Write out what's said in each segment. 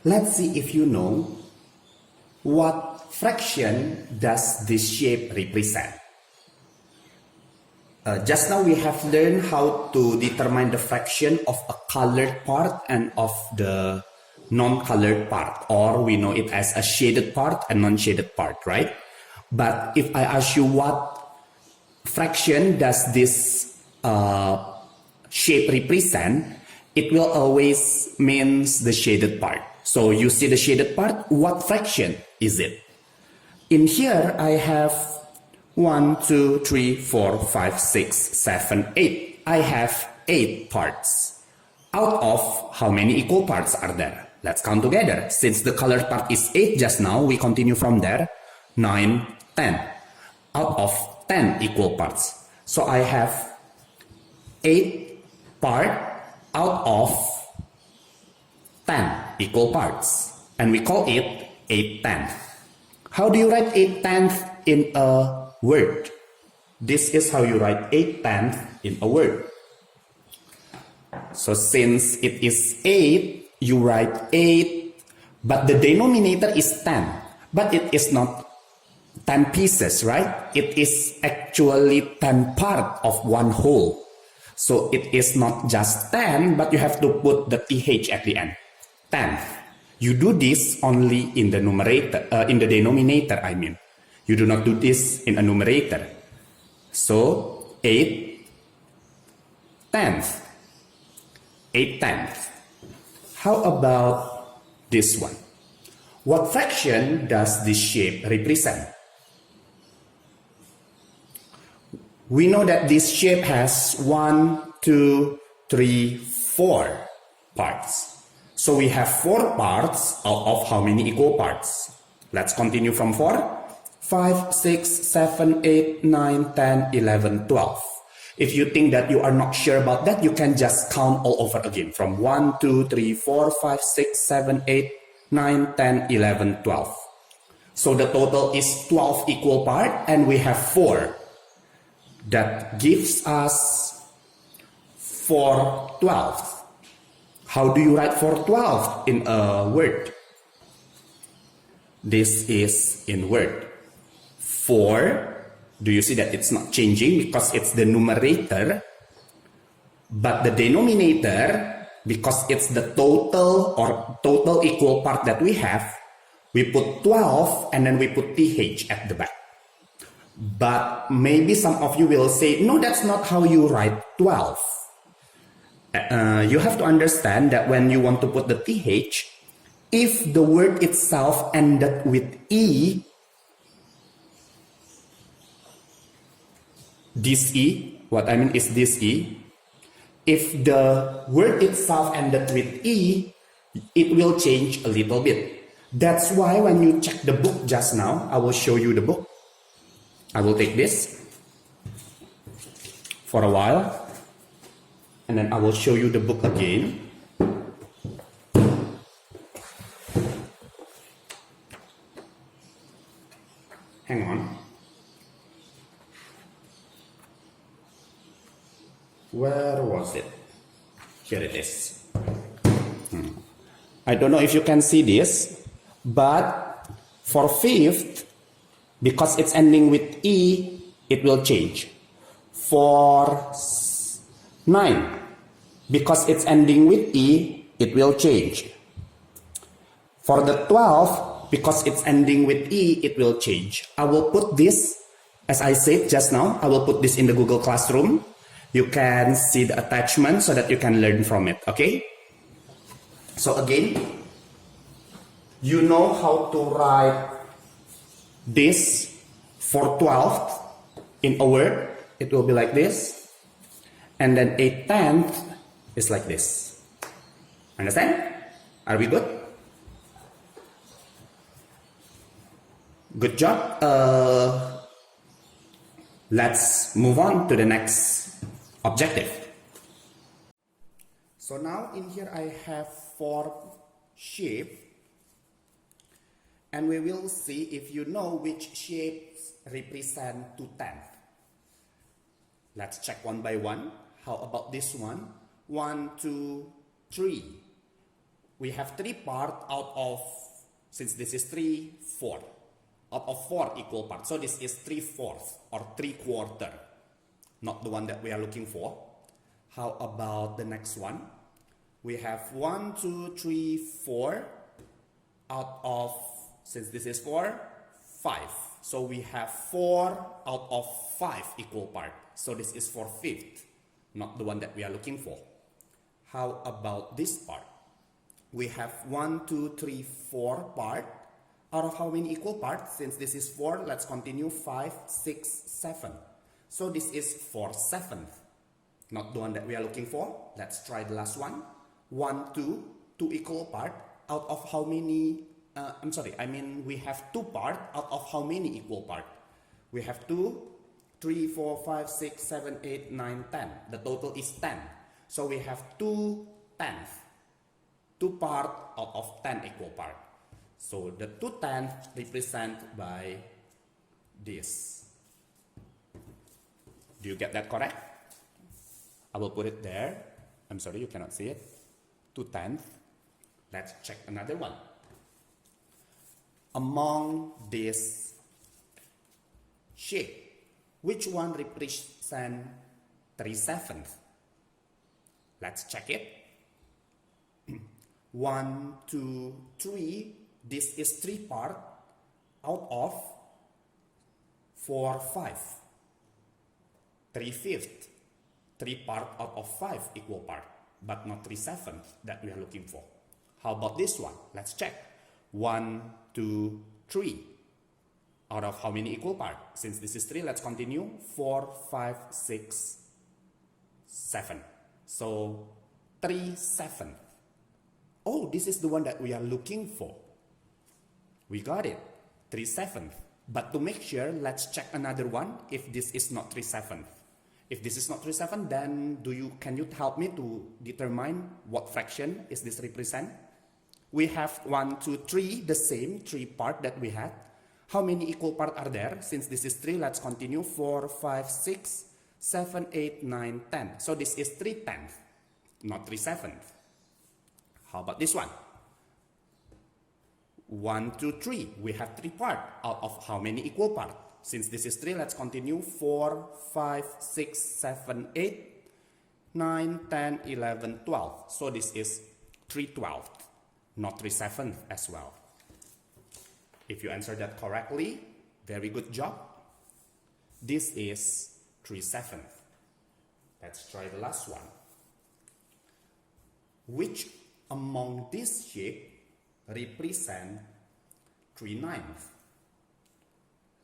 Let's see if you know what fraction does this shape represent. Just now we have learned how to determine the fraction of a colored part and of the non-colored part, or we know it as a shaded part and non-shaded part, right? But if I ask you what fraction does this shape represent, it will always means the shaded part. So you see the shaded part, what fraction is it? In here I have 1, 2, 3, 4, 5, 6, 7, 8. I have 8 parts. Out of how many equal parts are there? Let's count together. Since the colored part is 8 just now, we continue from there. 9, 10. Out of 10 equal parts. So I have 8 part out of 10 equal parts. And we call it 8 tenths. How do you write 8 tenths in a word? This is how you write 8 tenths in a word. So since it is 8, you write 8, but the denominator is 10. But it is not 10 pieces, right? It is actually 10 part of one whole. So it is not just 10, but you have to put the th at the end. 10th. You do this only in the numerator, in the denominator, I mean. You do not do this in a numerator. So 8 tenths. 8 tenths. How about this one? What fraction does this shape represent? We know that this shape has 1, 2, 3, 4 parts. So we have 4 parts out of how many equal parts? Let's continue from 4. 5, 6, 7, 8, 9, 10, 11, 12. If you think that you are not sure about that, you can just count all over again. From 1, 2, 3, 4, 5, 6, 7, 8, 9, 10, 11, 12. So the total is 12 equal parts and we have 4. That gives us 4/12. How do you write 4/12 in a word? This is in word. 4, do you see that it's not changing because it's the numerator, but the denominator, because it's the total or total equal part that we have, we put 12 and then we put th at the back. But maybe some of you will say, no, that's not how you write 12. You have to understand that when you want to put the th, if the word itself ended with e, this e, what I mean is this e, if the word itself ended with e, it will change a little bit. That's why when you check the book just now, I will show you the book. I will take this for a while and then I will show you the book again. Hang on. Where was it? Here it is. I don't know if you can see this, but for fifth, because it's ending with E, it will change. For 9, because it's ending with E, it will change. For the 12, because it's ending with E, it will change. I will put this, as I said just now, I will put this in the Google Classroom. You can see the attachment so that you can learn from it, okay? So again, you know how to write this for 12th in a word. It will be like this. And then 8 tenths is like this. Understand? Are we good? Good job. Let's move on to the next objective. So now in here I have 4 shapes. And we will see if you know which shapes represent 2 tenths. Let's check one by one. How about this one? 1, 2, 3. we have 3 parts out of, since this is 3, 4. Out of 4 equal parts. So this is 3/4 or 3/4. Not the one that we are looking for. How about the next one? We have 1, 2, 3, 4 out of, since this is 4, 5. So we have 4 out of 5 equal parts. So this is 4/5, not the one that we are looking for. How about this part? We have 1, 2, 3, 4 part. Out of how many equal parts? Since this is 4, let's continue 5, 6, 7. So this is 4/7, not the one that we are looking for. Let's try the last one. 1, 2 equal parts. Out of how many? We have 2 parts out of how many equal parts? We have 2, 3, 4, 5, 6, 7, 8, 9, 10. The total is 10. So we have 2/10. 2 parts out of 10 equal parts. So the 2/10 represented by this. Do you get that correct? I will put it there. I'm sorry, you cannot see it. 2/10. Let's check another one. Among this shape, which one represents 3/7? Let's check it. 1, 2, 3. This is 3 parts out of 4, 5. 3/5. 3 parts out of 5 equal parts, but not 3/7 that we are looking for. How about this one? Let's check. 1, 2, 3. Out of how many equal parts? Since this is 3, let's continue. 4, 5, 6, 7. So 3/7. Oh, this is the one that we are looking for. We got it. 3/7. But to make sure, let's check another one if this is not 3/7. If this is not 3/7, then can you help me to determine what fraction is this represent? We have 1, 2, 3, the same 3 parts that we had. How many equal parts are there? Since this is 3, let's continue. 4, 5, 6, 7, 8, 9, 10. So this is 3/10, not 3/7. How about this one? 1, 2, 3. We have 3 parts out of how many equal parts? Since this is 3, let's continue. 4, 5, 6, 7, 8, 9, 10, 11, 12. So this is 3/12, not 3/7 as well. If you answer that correctly, very good job. This is 3/7. Let's try the last one. Which among this shape represent 3/9?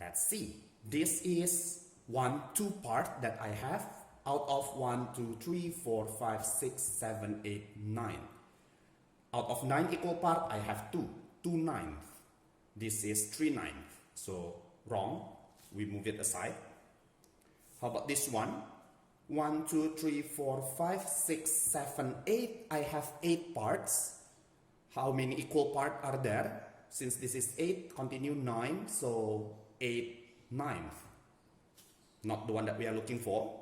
Let's see. This is 1, 2 part that I have out of 1, 2, 3, 4, 5, 6, 7, 8, 9. Out of 9 equal part, I have 2/9. This is 3/9. So wrong. We move it aside. How about this one? 1, 2, 3, 4, 5, 6, 7, 8. I have 8 parts. How many equal parts are there? Since this is 8, continue 9. So 8/9. Not the one that we are looking for.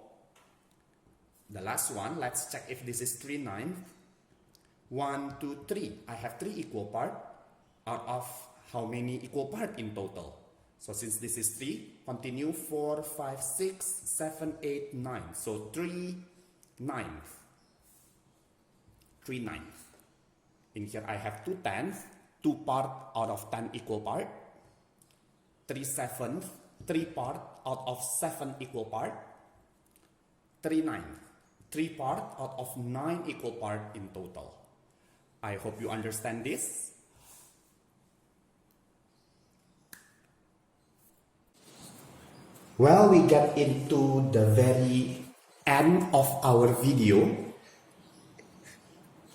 The last one, let's check if this is 3/9. 1, 2, 3. I have 3 equal parts out of how many equal parts in total? So since this is 3, continue 4, 5, 6, 7, 8, 9. So 3/9. 3/9. In here I have 2/10, 2 parts out of 10 equal parts. 3/7, 3 parts out of 7 equal parts. 3/9, 3 parts out of 9 equal parts in total. I hope you understand this. Well, we get into the very end of our video.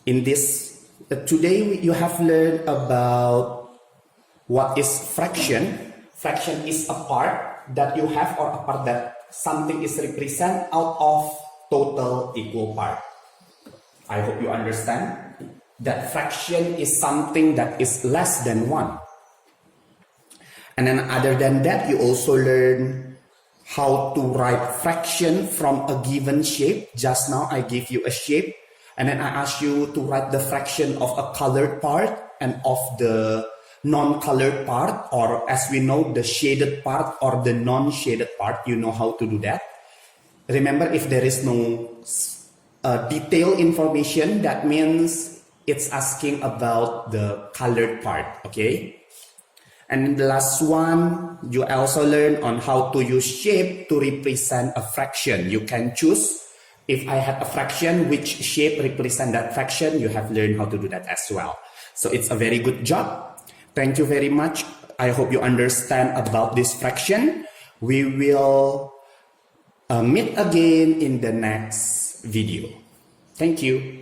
In this, today you have learned about what is fraction. Fraction is a part that you have or a part that something is represented out of total equal part. I hope you understand that fraction is something that is less than 1. And then other than that, you also learn how to write fraction from a given shape. Just now I gave you a shape And then I ask you to write the fraction of a colored part and of the non-colored part, or as we know, the shaded part or the non-shaded part. You know how to do that. Remember, if there is no detailed information, that means it's asking about the colored part, okay? And the last one, you also learn on how to use shape to represent a fraction. You can choose, if I have a fraction, which shape represent that fraction. You have learned how to do that as well. So it's a very good job. Thank you very much. I hope you understand about this fraction. We will meet again in the next video. Thank you.